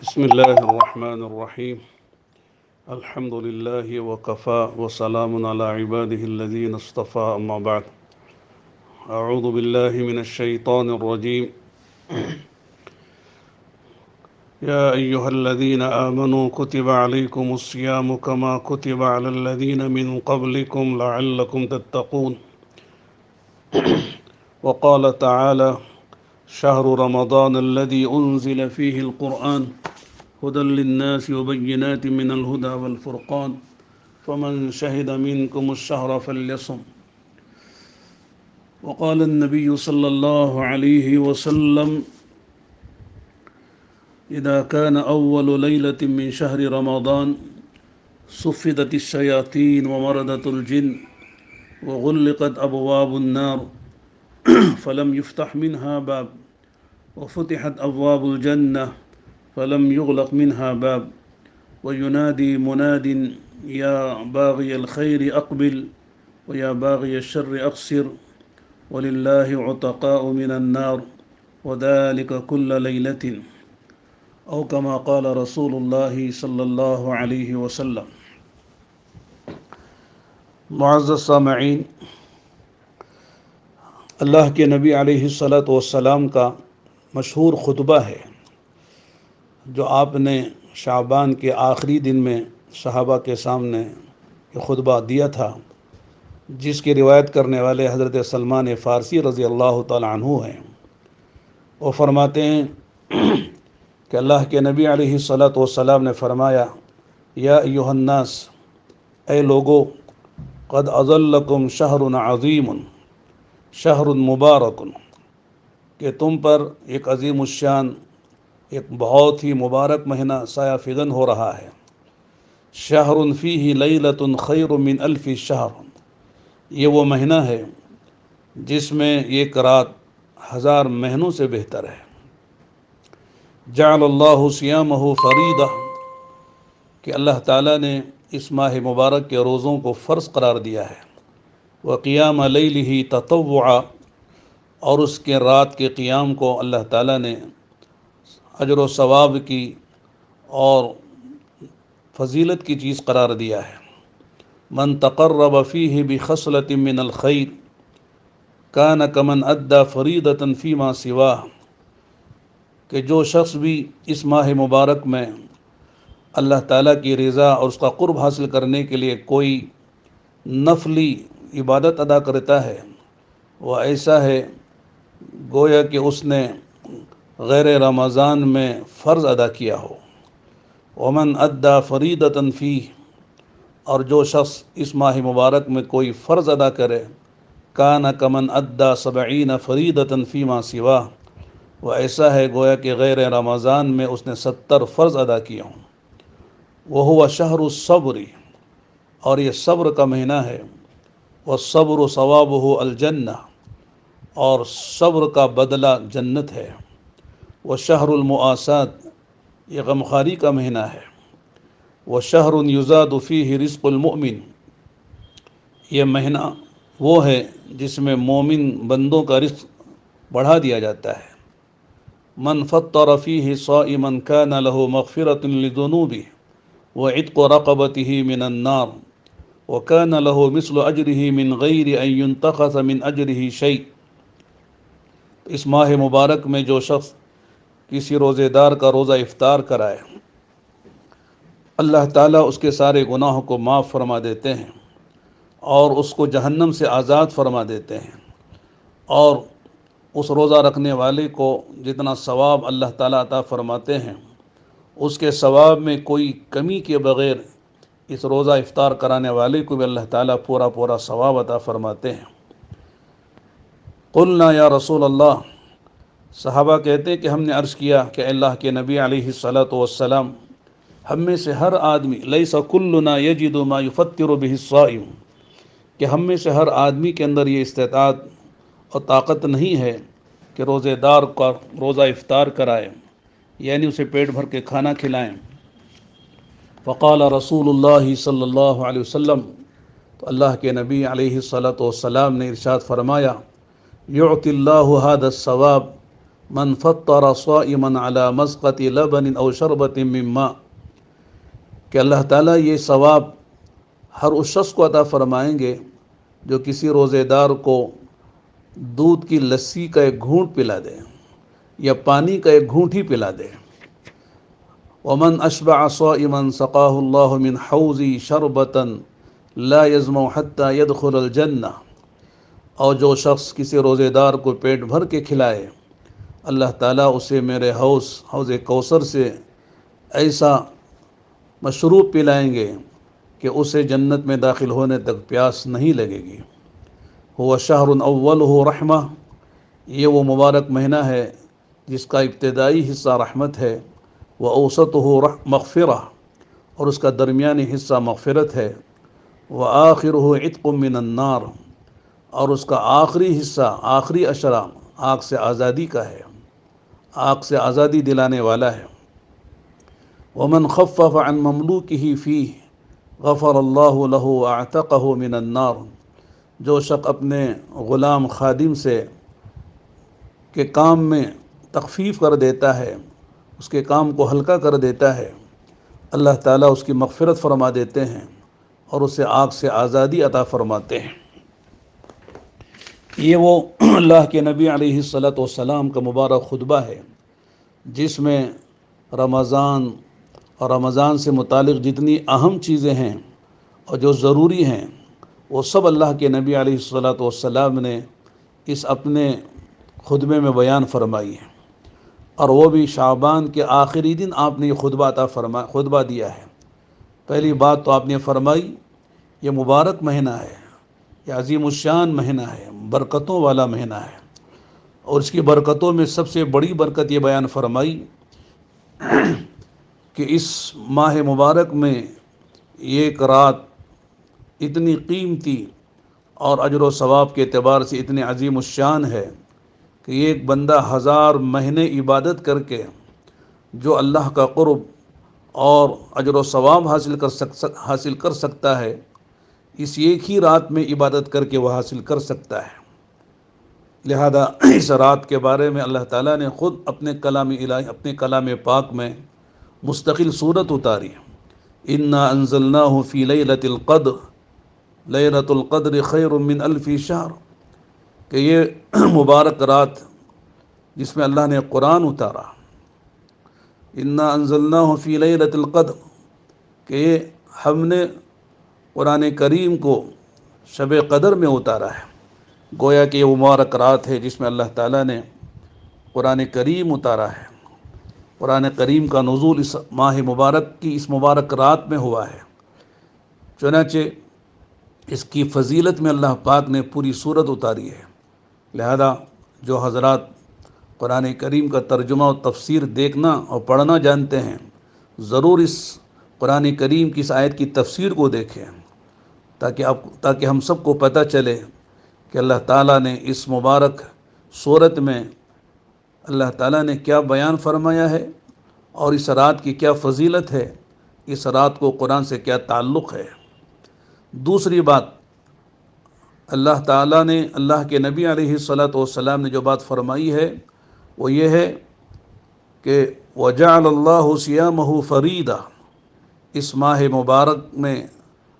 بسم الله الرحمن الرحيم. الحمد لله وكفى وسلام على عباده الذين اصطفى، أما بعد. أعوذ بالله من الشيطان الرجيم. يا أيها الذين آمنوا كتب عليكم الصيام كما كتب على الذين من قبلكم لعلكم تتقون. وقال تعالى: شهر رمضان الذي أنزل فيه القرآن هدى للناس وبينات من الهدى والفرقان فمن شهد منكم الشهر فليصم. وقال النبي صلى الله عليه وسلم: إذا كان أول ليلة من شهر رمضان صفدت الشياطين ومردت الجن وغلقت أبواب النار فلم يفتح منها باب وفتحت أبواب الجنة فلم يغلق منها باب وينادي مناد: يا باغي الخير أقبل ويا باغي الشر أقصر ولله عتقاء من النار وذلك كل ليلة، أو كما قال رسول الله صلی اللہ علیہ وسلم. معزز سامعین، اللہ کے نبی علیہ الصلاۃ والسلام کا مشہور خطبہ ہے جو آپ نے شعبان کے آخری دن میں صحابہ کے سامنے یہ خطبہ دیا تھا، جس کی روایت کرنے والے حضرت سلمان فارسی رضی اللہ تعالی عنہ ہیں. وہ فرماتے ہیں کہ اللہ کے نبی علیہ الصلاۃ والسلام نے فرمایا: یا ایھا الناس، اے لوگو، قد اظلکم شہر عظیم شہر مبارک، کہ تم پر ایک عظیم الشان، ایک بہت ہی مبارک مہینہ سایہ فگن ہو رہا ہے. شہر فیہ لیلۃ خیر من الف شہر، یہ وہ مہینہ ہے جس میں ایک رات 1000 مہینوں سے بہتر ہے. جعل اللہ صیامہ فریضہ، کہ اللہ تعالیٰ نے اس ماہ مبارک کے روزوں کو فرض قرار دیا ہے. وقیام لیلہ تطوعا، اور اس کے رات کے قیام کو اللہ تعالیٰ نے اجر و ثواب کی اور فضیلت کی چیز قرار دیا ہے. من تقرب فیہ بخصلۃ من الخیر کان کمن ادی فریضۃ فیما سواہ، کہ جو شخص بھی اس ماہ مبارک میں اللہ تعالیٰ کی رضا اور اس کا قرب حاصل کرنے کے لیے کوئی نفلی عبادت ادا کرتا ہے، وہ ایسا ہے گویا کہ اس نے غیر رمضان میں فرض ادا کیا ہو. ومن ادی فریضۃ فیہ، اور جو شخص اس ماہ مبارک میں کوئی فرض ادا کرے، کان کمن ادی 70 فریضۃ فیما سواہ، وہ ایسا ہے گویا کہ غیر رمضان میں اس نے 70 فرض ادا کیے ہوں. وہو شہر الصبر، اور یہ صبر کا مہینہ ہے. والصبر ثوابہ الجنہ، اور صبر کا بدلہ جنت ہے. وشہر المؤاسات، یہ غمخواری کا مہینہ ہے. وشہر یزاد فیہ رزق المؤمن، یہ مہینہ وہ ہے جس میں مومن بندوں کا رزق بڑھا دیا جاتا ہے. من فطر فیہ صائما کان لہ مغفرۃ لذنوبہ وعتق رقبتہ من النار وکان لہ مثل اجرہ من غیر ان ینتقص من اجرہ شیء. اس ماہ مبارک میں جو شخص کسی روزے دار کا روزہ افطار کرائے، اللہ تعالیٰ اس کے سارے گناہوں کو معاف فرما دیتے ہیں اور اس کو جہنم سے آزاد فرما دیتے ہیں. اور اس روزہ رکھنے والے کو جتنا ثواب اللہ تعالیٰ عطا فرماتے ہیں، اس کے ثواب میں کوئی کمی کے بغیر اس روزہ افطار کرانے والے کو بھی اللہ تعالیٰ پورا ثواب عطا فرماتے ہیں. قلنا یا رسول اللہ، صحابہ کہتے ہیں کہ ہم نے عرض کیا کہ اللہ کے نبی علیہ الصلاۃ والسلام، ہم میں سے ہر آدمی، لیس کلنا یجد ما یفطر بہ الصائم، کہ ہم میں سے ہر آدمی کے اندر یہ استطاعت اور طاقت نہیں ہے کہ روزے دار کا روزہ افطار کرائے، یعنی اسے پیٹ بھر کے کھانا کھلائیں. فقال رسول اللہ صلی اللہ علیہ وسلم، تو اللہ کے نبی علیہ الصلاۃ والسلام نے ارشاد فرمایا: یعطی اللہ ھذا الثواب من فطر صائما علی مسقط لبن او شربت من ماء، کہ اللہ تعالیٰ یہ ثواب ہر اس شخص کو عطا فرمائیں گے جو کسی روزے دار کو دودھ کی لسی کا ایک گھونٹ پلا دے یا پانی کا ایک گھونٹ ہی پلا دے۔ ومن اشبع صائما سقاہ اللہ من حوضی شربتا لا یظمأ حتی یدخل الجنہ، اور جو شخص کسی روزے دار کو پیٹ بھر کے کھلائے، اللہ تعالیٰ اسے میرے حوض کوثر سے ایسا مشروب پلائیں گے کہ اسے جنت میں داخل ہونے تک پیاس نہیں لگے گی۔ هو شہر اولہ رحمہ، یہ وہ مبارک مہینہ ہے جس کا ابتدائی حصہ رحمت ہے، وأوسطہ مغفرہ، اور اس کا درمیانی حصہ مغفرت ہے، وآخرہ عتق من النار، اور اس کا آخری حصہ آخری عشرہ آگ سے آزادی کا ہے، آگ سے آزادی دلانے والا ہے۔ ومن خفف عن مملوکہ فیہ غفر اللہ لہ واعتقہ من النار، جو شخص اپنے غلام خادم سے کے کام میں تخفیف کر دیتا ہے، اس کے کام کو ہلکا کر دیتا ہے، اللہ تعالیٰ اس کی مغفرت فرما دیتے ہیں اور اسے آگ سے آزادی عطا فرماتے ہیں۔ یہ وہ اللہ کے نبی علیہ الصلاۃ والسلام کا مبارک خطبہ ہے جس میں رمضان اور رمضان سے متعلق جتنی اہم چیزیں ہیں اور جو ضروری ہیں وہ سب اللہ کے نبی علیہ الصلاۃ والسلام نے اس اپنے خطبے میں بیان فرمائی ہے، اور وہ بھی شعبان کے آخری دن آپ نے یہ خطبہ دیا ہے۔ پہلی بات تو آپ نے فرمائی یہ مبارک مہینہ ہے، یہ عظیم الشان مہینہ ہے، برکتوں والا مہینہ ہے، اور اس کی برکتوں میں سب سے بڑی برکت یہ بیان فرمائی کہ اس ماہ مبارک میں ایک رات اتنی قیمتی اور اجر و ثواب کے اعتبار سے اتنی عظیم الشان ہے کہ ایک بندہ 1000 مہینے عبادت کر کے جو اللہ کا قرب اور اجر و ثواب حاصل کر سکتا ہے، اس ایک ہی رات میں عبادت کر کے وہ حاصل کر سکتا ہے۔ لہذا اس رات کے بارے میں اللہ تعالیٰ نے خود اپنے کلام الہی، اپنے کلام پاک میں مستقل صورت اتاری۔ انا انزلناہ فی لیلۃ القدر، لیلۃ القدر خیر من الف شہر، کہ یہ مبارک رات جس میں اللہ نے قرآن اتارا، انا انزلناہ فی لیلۃ القدر، کہ ہم نے قرآن کریم کو شب قدر میں اتارا ہے۔ گویا کہ یہ وہ مبارک رات ہے جس میں اللہ تعالیٰ نے قرآن کریم اتارا ہے۔ قرآن کریم کا نزول اس ماہ مبارک کی اس مبارک رات میں ہوا ہے، چنانچہ اس کی فضیلت میں اللہ پاک نے پوری صورت اتاری ہے۔ لہذا جو حضرات قرآن کریم کا ترجمہ و تفسیر دیکھنا اور پڑھنا جانتے ہیں، ضرور اس قرآن کریم کی اس آیت کی تفسیر کو دیکھیں تاکہ ہم سب کو پتہ چلے کہ اللہ تعالیٰ نے اس مبارک صورت میں اللہ تعالیٰ نے کیا بیان فرمایا ہے اور اس رات کی کیا فضیلت ہے، اس رات کو قرآن سے کیا تعلق ہے۔ دوسری بات، اللہ تعالیٰ نے اللہ کے نبی علیہ الصلاۃ والسلام نے جو بات فرمائی ہے وہ یہ ہے کہ وَجَعَلَ اللَّهُ صِيَامَهُ فَرِيضَةً، اس ماہ مبارک میں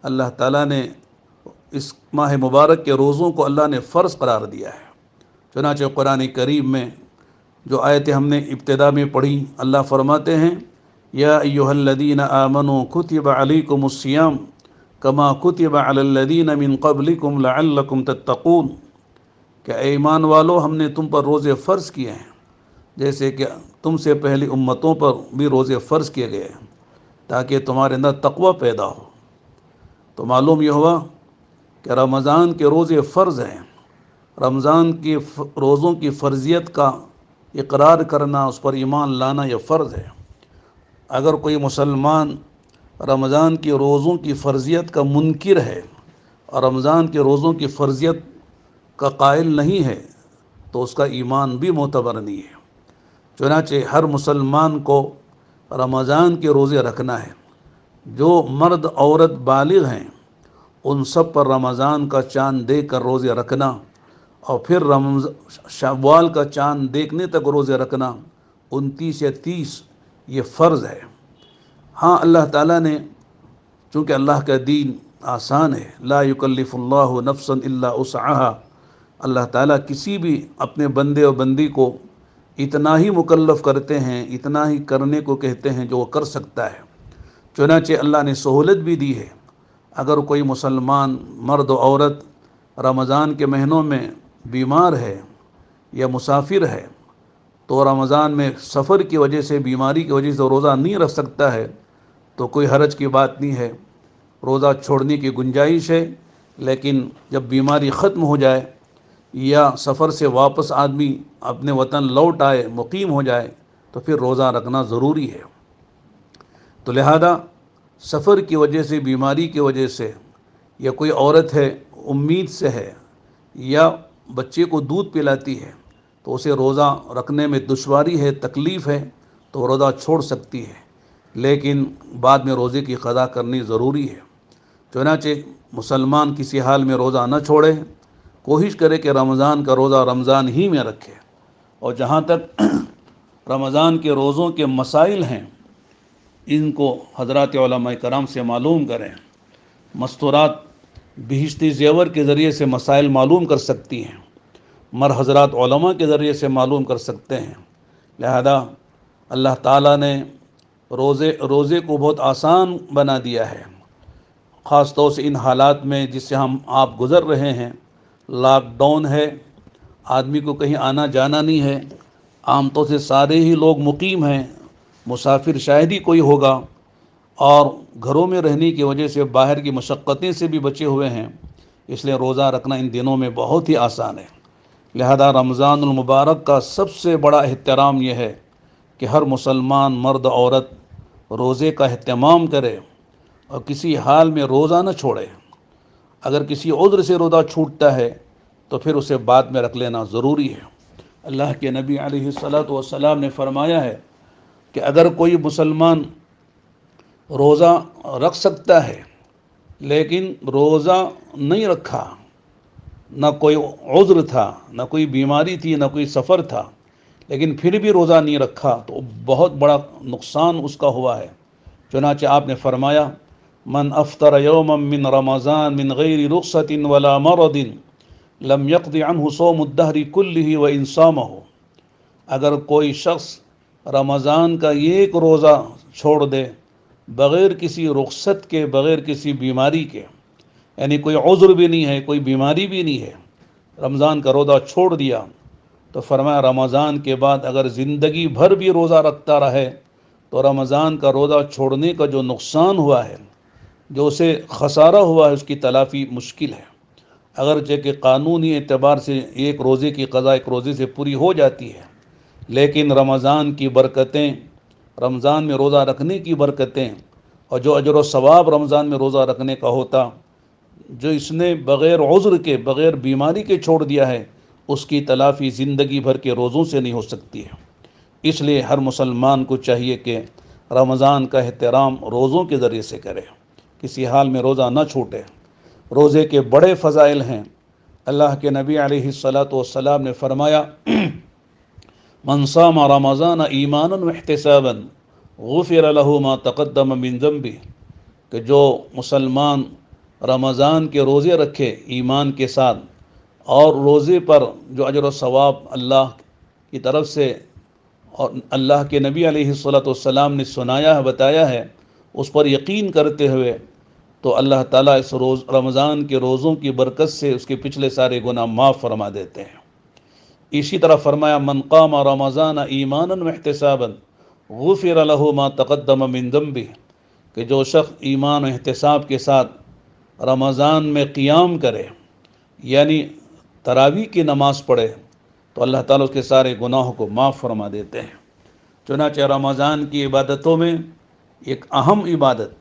اللہ تعالیٰ نے اس ماہ مبارک کے روزوں کو اللہ نے فرض قرار دیا ہے۔ چنانچہ قرآن کریم میں جو آیتیں ہم نے ابتدا میں پڑھی، اللہ فرماتے ہیں یا ایھا الذین آمنوا کتب علیکم الصیام کما کتب علی الذین من قبلکم لعلکم تتقون، کہ اے ایمان والو ہم نے تم پر روزے فرض کیے ہیں جیسے کہ تم سے پہلی امتوں پر بھی روزے فرض کیے گئے ہیں تاکہ تمہارے اندر تقوی پیدا ہو۔ تو معلوم یہ ہوا کہ رمضان کے روزے فرض ہیں، رمضان کی روزوں کی فرضیت کا اقرار کرنا، اس پر ایمان لانا یہ فرض ہے۔ اگر کوئی مسلمان رمضان کی روزوں کی فرضیت کا منکر ہے اور رمضان کے روزوں کی فرضیت کا قائل نہیں ہے تو اس کا ایمان بھی معتبر نہیں ہے۔ چنانچہ ہر مسلمان کو رمضان کے روزے رکھنا ہے۔ جو مرد عورت بالغ ہیں ان سب پر رمضان کا چاند دیکھ کر روزے رکھنا اور پھر شوال کا چاند دیکھنے تک روزے رکھنا 29 یا 30 یہ فرض ہے۔ ہاں اللہ تعالیٰ نے، چونکہ اللہ کا دین آسان ہے، لا یکلف اللہ نفسا الا وسعها، اللہ تعالیٰ کسی بھی اپنے بندے اور بندی کو اتنا ہی مکلف کرتے ہیں، اتنا ہی کرنے کو کہتے ہیں جو وہ کر سکتا ہے۔ چنانچہ اللہ نے سہولت بھی دی ہے، اگر کوئی مسلمان مرد و عورت رمضان کے مہینوں میں بیمار ہے یا مسافر ہے تو رمضان میں سفر کی وجہ سے، بیماری کی وجہ سے روزہ نہیں رکھ سکتا ہے تو کوئی حرج کی بات نہیں ہے، روزہ چھوڑنے کی گنجائش ہے۔ لیکن جب بیماری ختم ہو جائے یا سفر سے واپس آدمی اپنے وطن لوٹ آئے، مقیم ہو جائے، تو پھر روزہ رکھنا ضروری ہے۔ تو لہذا سفر کی وجہ سے، بیماری کی وجہ سے، یا کوئی عورت ہے امید سے ہے یا بچے کو دودھ پلاتی ہے تو اسے روزہ رکھنے میں دشواری ہے، تکلیف ہے، تو روزہ چھوڑ سکتی ہے، لیکن بعد میں روزے کی قضا کرنی ضروری ہے۔ چنانچہ مسلمان کسی حال میں روزہ نہ چھوڑے، کوشش کرے کہ رمضان کا روزہ رمضان ہی میں رکھے۔ اور جہاں تک رمضان کے روزوں کے مسائل ہیں، ان کو حضرات علماء کرام سے معلوم کریں۔ مستورات بہشتی زیور کے ذریعے سے مسائل معلوم کر سکتی ہیں، حضرات علماء کے ذریعے سے معلوم کر سکتے ہیں۔ لہذا اللہ تعالیٰ نے روزے کو بہت آسان بنا دیا ہے، خاص طور سے ان حالات میں جس سے آپ گزر رہے ہیں۔ لاک ڈاؤن ہے، آدمی کو کہیں آنا جانا نہیں ہے، عام طور سے سارے ہی لوگ مقیم ہیں، مسافر شاید ہی کوئی ہوگا، اور گھروں میں رہنے کی وجہ سے باہر کی مشقتیں سے بھی بچے ہوئے ہیں، اس لیے روزہ رکھنا ان دنوں میں بہت ہی آسان ہے۔ لہذا رمضان المبارک کا سب سے بڑا احترام یہ ہے کہ ہر مسلمان مرد عورت روزے کا اہتمام کرے اور کسی حال میں روزہ نہ چھوڑے۔ اگر کسی عذر سے روزہ چھوٹتا ہے تو پھر اسے بعد میں رکھ لینا ضروری ہے۔ اللہ کے نبی علیہ الصلاۃ والسلام نے فرمایا ہے کہ اگر کوئی مسلمان روزہ رکھ سکتا ہے لیکن روزہ نہیں رکھا، نہ کوئی عذر تھا، نہ کوئی بیماری تھی، نہ کوئی سفر تھا، لیکن پھر بھی روزہ نہیں رکھا، تو بہت بڑا نقصان اس کا ہوا ہے۔ چنانچہ آپ نے فرمایا، من افطر یوما من رمضان من غیر رخصت ولا مرض لم يقض عنه صوم الدہر کلہ وان صامہ، اگر کوئی شخص رمضان کا ایک روزہ چھوڑ دے بغیر کسی رخصت کے، بغیر کسی بیماری کے، یعنی کوئی عذر بھی نہیں ہے، کوئی بیماری بھی نہیں ہے، رمضان کا روزہ چھوڑ دیا، تو فرمایا رمضان کے بعد اگر زندگی بھر بھی روزہ رکھتا رہے تو رمضان کا روزہ چھوڑنے کا جو نقصان ہوا ہے، جو اسے خسارہ ہوا ہے، اس کی تلافی مشکل ہے۔ اگرچہ کہ قانونی اعتبار سے ایک روزے کی قضا ایک روزے سے پوری ہو جاتی ہے، لیکن رمضان کی برکتیں، رمضان میں روزہ رکھنے کی برکتیں، اور جو اجر و ثواب رمضان میں روزہ رکھنے کا ہوتا، جو اس نے بغیر عذر کے، بغیر بیماری کے چھوڑ دیا ہے، اس کی تلافی زندگی بھر کے روزوں سے نہیں ہو سکتی ہے۔ اس لیے ہر مسلمان کو چاہیے کہ رمضان کا احترام روزوں کے ذریعے سے کرے، کسی حال میں روزہ نہ چھوٹے۔ روزے کے بڑے فضائل ہیں۔ اللہ کے نبی علیہ الصلاۃ والسلام نے فرمایا، من صام رمضان ایمانا واحتسابا غفر له ما تقدم من ذنبه، کہ جو مسلمان رمضان کے روزے رکھے ایمان کے ساتھ، اور روزے پر جو اجر و ثواب اللہ کی طرف سے اور اللہ کے نبی علیہ الصلاۃ والسلام نے سنایا ہے، بتایا ہے، اس پر یقین کرتے ہوئے، تو اللہ تعالیٰ اس رمضان کے روزوں کی برکت سے اس کے پچھلے سارے گناہ معاف فرما دیتے ہیں۔ اسی طرح فرمایا، من قام رمضان ایمانا واحتسابا غفر له ما تقدم من ذنبه، کہ جو شخص ایمان و احتساب کے ساتھ رمضان میں قیام کرے، یعنی تراویح کی نماز پڑھے، تو اللہ تعالیٰ اس کے سارے گناہوں کو معاف فرما دیتے ہیں۔ چنانچہ رمضان کی عبادتوں میں ایک اہم عبادت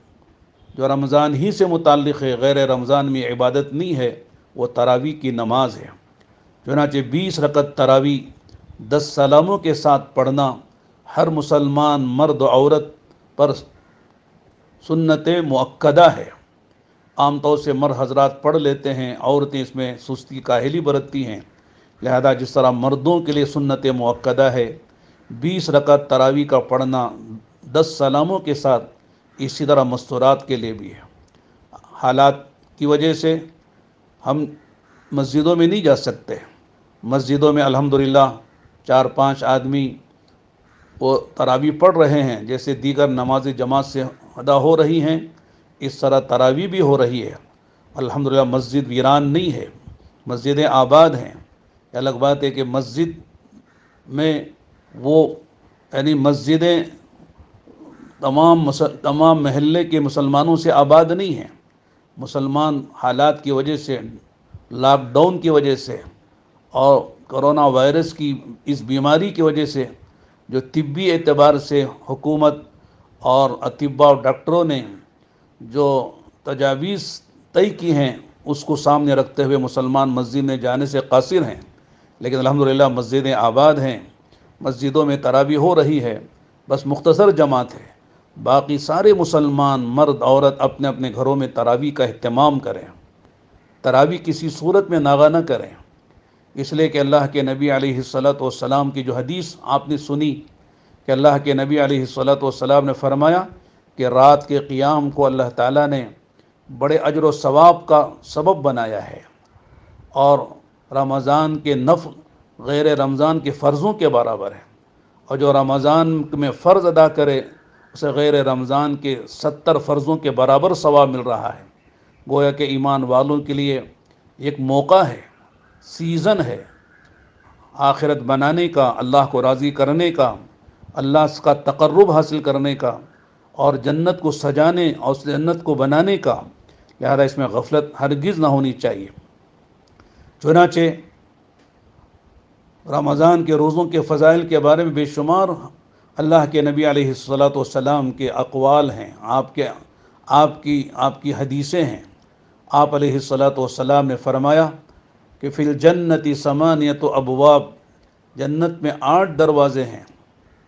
جو رمضان ہی سے متعلق ہے، غیر رمضان میں عبادت نہیں ہے، وہ تراویح کی نماز ہے۔ چنانچہ 20 رکعت تراویح 10 سلاموں کے ساتھ پڑھنا ہر مسلمان مرد و عورت پر سنت مؤکدہ ہے۔ عام طور سے مرد حضرات پڑھ لیتے ہیں، عورتیں اس میں سستی کاہلی برتتی ہیں، لہذا جس طرح مردوں کے لیے سنت مؤکدہ ہے 20 رکعت تراویح کا پڑھنا 10 سلاموں کے ساتھ، اسی طرح مستورات کے لیے بھی ہے۔ حالات کی وجہ سے ہم مسجدوں میں نہیں جا سکتے، مسجدوں میں الحمدللہ 4-5 آدمی وہ تراویح پڑھ رہے ہیں، جیسے دیگر نماز جماعت سے ادا ہو رہی ہیں اس طرح تراویح بھی ہو رہی ہے۔ الحمدللہ مسجد ویران نہیں ہے، مسجدیں آباد ہیں۔ الگ بات ہے کہ مسجد میں وہ یعنی مسجدیں تمام محلے کے مسلمانوں سے آباد نہیں ہیں۔ مسلمان حالات کی وجہ سے، لاک ڈاؤن کی وجہ سے اور کرونا وائرس کی اس بیماری کی وجہ سے جو طبی اعتبار سے حکومت اور اطباء اور ڈاکٹروں نے جو تجاویز طے کی ہیں اس کو سامنے رکھتے ہوئے مسلمان مسجد میں جانے سے قاصر ہیں، لیکن الحمدللہ مسجدیں آباد ہیں، مسجدوں میں تراویح ہو رہی ہے، بس مختصر جماعت ہے۔ باقی سارے مسلمان مرد عورت اپنے اپنے گھروں میں تراویح کا اہتمام کریں، تراویح کسی صورت میں ناغہ نہ کریں، اس لیے کہ اللہ کے نبی علیہ السلام کی جو حدیث آپ نے سنی کہ اللہ کے نبی علیہ السلام نے فرمایا کہ رات کے قیام کو اللہ تعالیٰ نے بڑے اجر و ثواب کا سبب بنایا ہے، اور رمضان کے نفل غیر رمضان کے فرضوں کے برابر ہے، اور جو رمضان میں فرض ادا کرے اسے غیر رمضان کے 70 فرضوں کے برابر ثواب مل رہا ہے۔ گویا کہ ایمان والوں کے لیے ایک موقع ہے، سیزن ہے آخرت بنانے کا، اللہ کو راضی کرنے کا، اللہ کا تقرب حاصل کرنے کا، اور جنت کو سجانے اور اس جنت کو بنانے کا، لہذا اس میں غفلت ہرگز نہ ہونی چاہیے۔ چنانچہ رمضان کے روزوں کے فضائل کے بارے میں بے شمار اللہ کے نبی علیہ السلام کے اقوال ہیں، آپ کی حدیثیں ہیں۔ آپ علیہ السلام نے فرمایا کہ فی الجنت 8 ابواب، جنت میں 8 دروازے ہیں،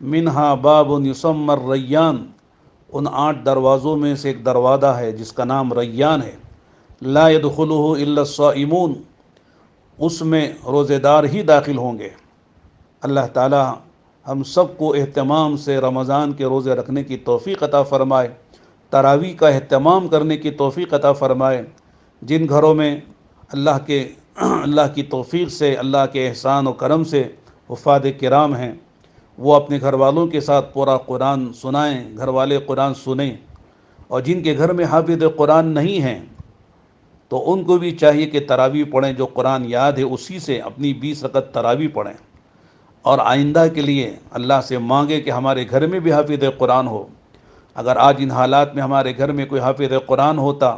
منہا باب یسمى الریان، ان 8 دروازوں میں سے ایک دروازہ ہے جس کا نام ریان ہے، لا يدخلہ الا الصائمون، اس میں روزے دار ہی داخل ہوں گے۔ اللہ تعالی ہم سب کو اہتمام سے رمضان کے روزے رکھنے کی توفیق عطا فرمائے، تراویح کا اہتمام کرنے کی توفیق عطا فرمائے۔ جن گھروں میں اللہ کی توفیق سے، اللہ کے احسان و کرم سے حفاظ کرام ہیں، وہ اپنے گھر والوں کے ساتھ پورا قرآن سنائیں، گھر والے قرآن سنیں، اور جن کے گھر میں حافظ قرآن نہیں ہیں تو ان کو بھی چاہیے کہ تراویح پڑھیں، جو قرآن یاد ہے اسی سے اپنی 20 رکعت تراویح پڑھیں، اور آئندہ کے لیے اللہ سے مانگے کہ ہمارے گھر میں بھی حافظ قرآن ہو۔ اگر آج ان حالات میں ہمارے گھر میں کوئی حافظ قرآن ہوتا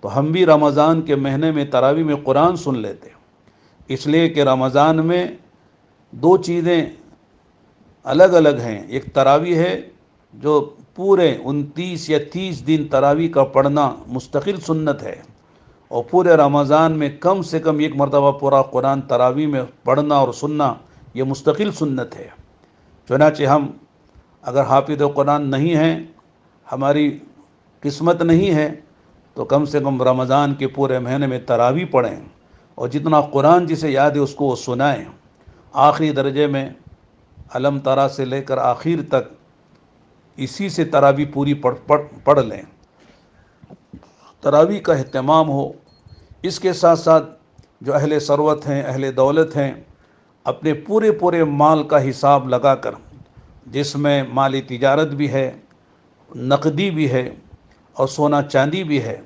تو ہم بھی رمضان کے مہینے میں تراویح میں قرآن سن لیتے، اس لیے کہ رمضان میں 2 چیزیں الگ الگ ہیں۔ ایک تراویح ہے جو پورے 29 یا 30 دن تراویح کا پڑھنا مستقل سنت ہے، اور پورے رمضان میں کم سے کم 1 مرتبہ پورا قرآن تراویح میں پڑھنا اور سننا یہ مستقل سنت ہے۔ چنانچہ ہم اگر حافظ قرآن نہیں ہیں، ہماری قسمت نہیں ہے، تو کم سے کم رمضان کے پورے مہینے میں تراویح پڑھیں، اور جتنا قرآن جسے یاد ہے اس کو وہ سنائیں۔ آخری درجے میں علم ترا سے لے کر آخر تک اسی سے تراویح پوری پڑھ لیں، تراویح کا اہتمام ہو۔ اس کے ساتھ ساتھ جو اہل ثروت ہیں، اہل دولت ہیں، اپنے پورے مال کا حساب لگا کر، جس میں مالی تجارت بھی ہے، نقدی بھی ہے، اور سونا چاندی بھی ہے،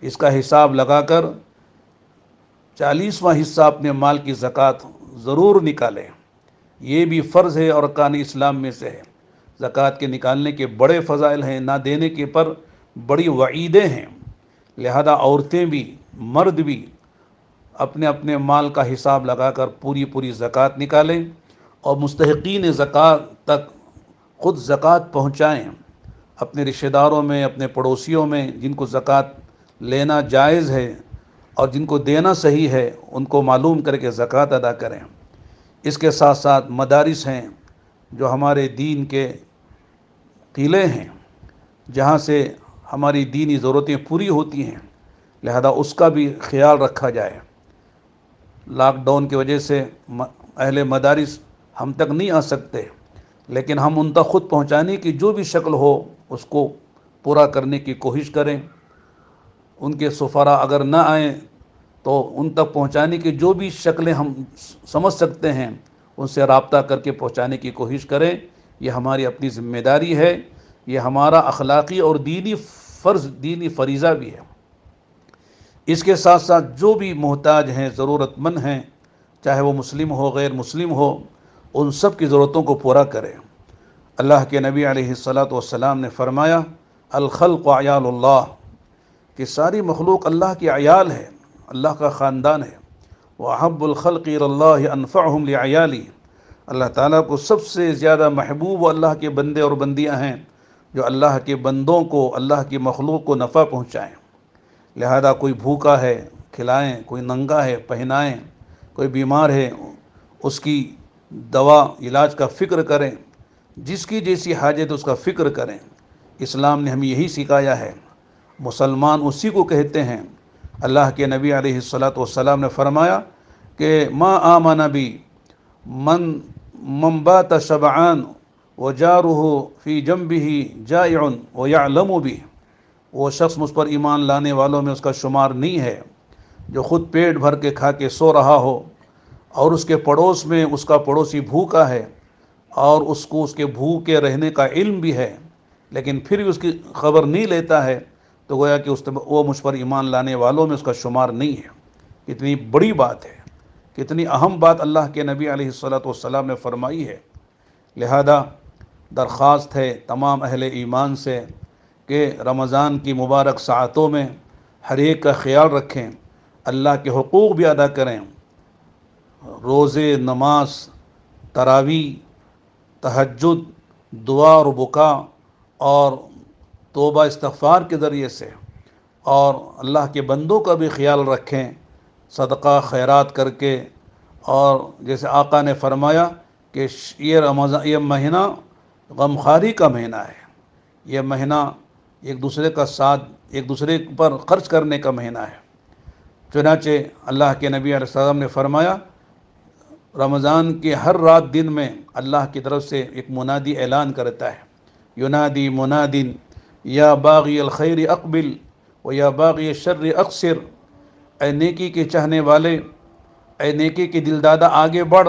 اس کا حساب لگا کر 40واں حصہ اپنے مال کی زکوٰۃ ضرور نکالیں۔ یہ بھی فرض ہے اور ارکان اسلام میں سے ہے۔ زکوٰۃ کے نکالنے کے بڑے فضائل ہیں، نہ دینے کے پر بڑی وعیدیں ہیں، لہذا عورتیں بھی مرد بھی اپنے اپنے مال کا حساب لگا کر پوری زکوٰۃ نکالیں، اور مستحقین زکوٰۃ تک خود زکوٰۃ پہنچائیں، اپنے رشتہ داروں میں، اپنے پڑوسیوں میں جن کو زکوٰۃ لینا جائز ہے اور جن کو دینا صحیح ہے ان کو معلوم کر کے زکوٰۃ ادا کریں۔ اس کے ساتھ ساتھ مدارس ہیں جو ہمارے دین کے قلعے ہیں، جہاں سے ہماری دینی ضرورتیں پوری ہوتی ہیں، لہذا اس کا بھی خیال رکھا جائے۔ لاک ڈاؤن کی وجہ سے اہل مدارس ہم تک نہیں آ سکتے، لیکن ہم ان تک خود پہنچانے کی جو بھی شکل ہو اس کو پورا کرنے کی کوشش کریں۔ ان کے سفرا اگر نہ آئیں تو ان تک پہنچانے کی جو بھی شکلیں ہم سمجھ سکتے ہیں ان سے رابطہ کر کے پہنچانے کی کوشش کریں۔ یہ ہماری اپنی ذمہ داری ہے، یہ ہمارا اخلاقی اور دینی فرض، دینی فریضہ بھی ہے۔ اس کے ساتھ ساتھ جو بھی محتاج ہیں، ضرورت مند ہیں، چاہے وہ مسلم ہو غیر مسلم ہو، ان سب کی ضرورتوں کو پورا کریں۔ اللہ کے نبی علیہ الصلاۃ والسلام نے فرمایا الخلق عیال اللہ، کہ ساری مخلوق اللہ کی عیال ہے، اللہ کا خاندان ہے۔ وَأَحَبُّ الْخَلْقِ إِلَى اللَّهِ أَنْفَعُهُمْ لِعَيَالِهِ، اللہ تعالیٰ کو سب سے زیادہ محبوب وہ اللہ کے بندے اور بندیاں ہیں جو اللہ کے بندوں کو، اللہ کی مخلوق کو نفع پہنچائیں۔ لہذا کوئی بھوکا ہے کھلائیں، کوئی ننگا ہے پہنائیں، کوئی بیمار ہے اس کی دوا علاج کا فکر کریں، جس کی جیسی حاجت اس کا فکر کریں۔ اسلام نے ہمیں یہی سکھایا ہے، مسلمان اسی کو کہتے ہیں۔ اللہ کے نبی علیہ الصلاۃ والسلام نے فرمایا کہ ما آمن بی من بات شبعان وجارہ فی جنبہ جائع ویعلم بہ، وہ شخص مجھ پر ایمان لانے والوں میں اس کا شمار نہیں ہے جو خود پیٹ بھر کے کھا کے سو رہا ہو اور اس کے پڑوس میں اس کا پڑوسی بھوکا ہے اور اس کو اس کے بھوکے رہنے کا علم بھی ہے، لیکن پھر بھی اس کی خبر نہیں لیتا ہے، تو گویا کہ وہ مجھ پر ایمان لانے والوں میں اس کا شمار نہیں ہے۔ کتنی بڑی بات ہے، کتنی اہم بات اللہ کے نبی علیہ الصلاۃ والسلام نے فرمائی ہے۔ لہذا درخواست ہے تمام اہل ایمان سے کہ رمضان کی مبارک ساعتوں میں ہر ایک کا خیال رکھیں، اللہ کے حقوق بھی ادا کریں، روزے، نماز، تراویح، تہجد، دعا اور بکا اور توبہ استغفار کے ذریعے سے، اور اللہ کے بندوں کا بھی خیال رکھیں صدقہ خیرات کر کے۔ اور جیسے آقا نے فرمایا کہ یہ مہینہ غمخواری کا مہینہ ہے، یہ مہینہ ایک دوسرے کا ساتھ، ایک دوسرے پر خرچ کرنے کا مہینہ ہے۔ چنانچہ اللہ کے نبی علیہ السلام نے فرمایا رمضان کے ہر رات دن میں اللہ کی طرف سے ایک منادی اعلان کرتا ہے، ینادی منادن یا باغی الخیر اقبل و یا باغی الشر اقصر، اے نیکی کے چاہنے والے، اے نیکی کے دل دادا آگے بڑھ،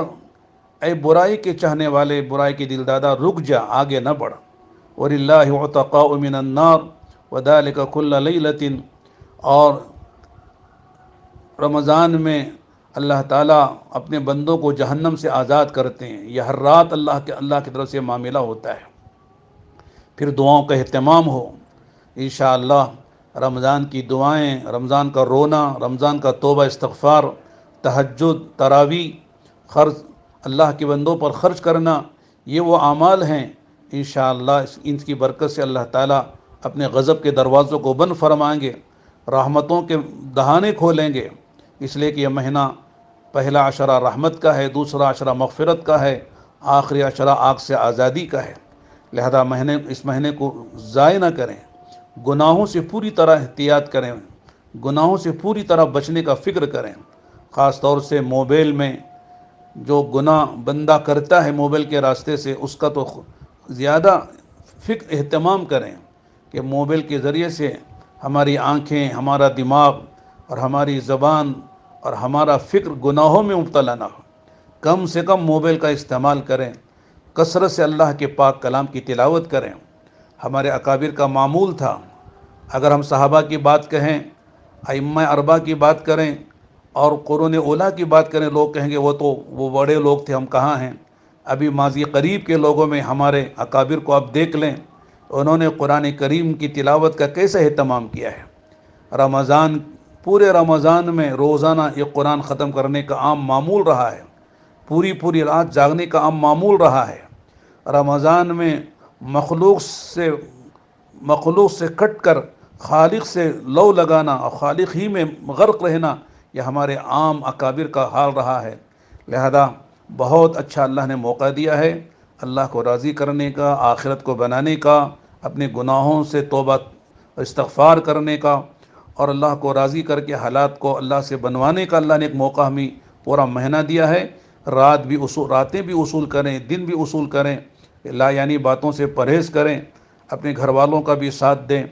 اے برائی کے چاہنے والے، برائی کے دل دادا رک جا، آگے نہ بڑھ۔ وَلِلَّهِ عُتَقَاءُ مِنَ النَّارِ وَذَلِكَ كُلَّ لَيْلَةٍ، اور رمضان میں اللہ تعالیٰ اپنے بندوں کو جہنم سے آزاد کرتے ہیں، یہ ہر رات اللہ کی طرف سے معاملہ ہوتا ہے۔ پھر دعاؤں کا اہتمام ہو انشاءاللہ۔ رمضان کی دعائیں، رمضان کا رونا، رمضان کا توبہ استغفار، تہجد، تراویح، خرچ، اللہ کے بندوں پر خرچ کرنا، یہ وہ اعمال ہیں انشاءاللہ ان کی برکت سے اللہ تعالیٰ اپنے غضب کے دروازوں کو بند فرمائیں گے، رحمتوں کے دہانے کھولیں گے۔ اس لیے کہ یہ مہینہ پہلا عشرہ رحمت کا ہے، دوسرا عشرہ مغفرت کا ہے، آخری عشرہ آگ سے آزادی کا ہے۔ لہذا اس مہینے کو ضائع نہ کریں، گناہوں سے پوری طرح احتیاط کریں، گناہوں سے پوری طرح بچنے کا فکر کریں۔ خاص طور سے موبائل میں جو گناہ بندہ کرتا ہے موبائل کے راستے سے، اس کا تو زیادہ اہتمام کریں کہ موبائل کے ذریعے سے ہماری آنکھیں، ہمارا دماغ اور ہماری زبان اور ہمارا فکر گناہوں میں مبتلا نہ ہو۔ کم سے کم موبائل کا استعمال کریں، کثرت سے اللہ کے پاک کلام کی تلاوت کریں۔ ہمارے اکابر کا معمول تھا، اگر ہم صحابہ کی بات کہیں، ائمہ اربعہ کی بات کریں اور قرون اولیٰ کی بات کریں، لوگ کہیں گے وہ بڑے لوگ تھے، ہم کہاں ہیں۔ ابھی ماضی قریب کے لوگوں میں ہمارے اکابر کو آپ دیکھ لیں، انہوں نے قرآن کریم کی تلاوت کا کیسا اہتمام کیا ہے۔ پورے رمضان میں روزانہ یہ قرآن ختم کرنے کا عام معمول رہا ہے، پوری رات جاگنے کا عام معمول رہا ہے۔ رمضان میں مخلوق سے کٹ کر خالق سے لو لگانا اور خالق ہی میں غرق رہنا، یہ ہمارے عام اکابر کا حال رہا ہے۔ لہذا بہت اچھا اللہ نے موقع دیا ہے اللہ کو راضی کرنے کا، آخرت کو بنانے کا، اپنے گناہوں سے توبہ استغفار کرنے کا، اور اللہ کو راضی کر کے حالات کو اللہ سے بنوانے کا اللہ نے ایک موقع ہمیں پورا مہینہ دیا ہے، راتیں بھی اصول کریں، دن بھی اصول کریں، لا یعنی باتوں سے پرہیز کریں، اپنے گھر والوں کا بھی ساتھ دیں۔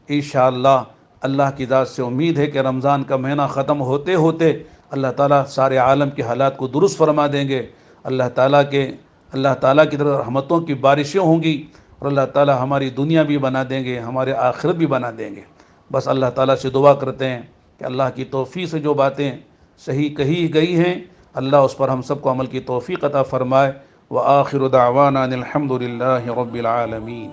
انشاءاللہ اللہ کی ذات سے امید ہے کہ رمضان کا مہینہ ختم ہوتے ہوتے اللہ تعالیٰ سارے عالم کے حالات کو درست فرما دیں گے۔ اللہ تعالیٰ کی طرف رحمتوں کی بارشیں ہوں گی، اور اللہ تعالیٰ ہماری دنیا بھی بنا دیں گے، ہمارے آخرت بھی بنا دیں گے۔ بس اللہ تعالیٰ سے دعا کرتے ہیں کہ اللہ کی توفیق سے جو باتیں صحیح کہی گئی ہیں، اللہ اس پر ہم سب کو عمل کی توفیق عطا فرمائے۔ وآخر دعوانا الحمد للہ رب العالمین۔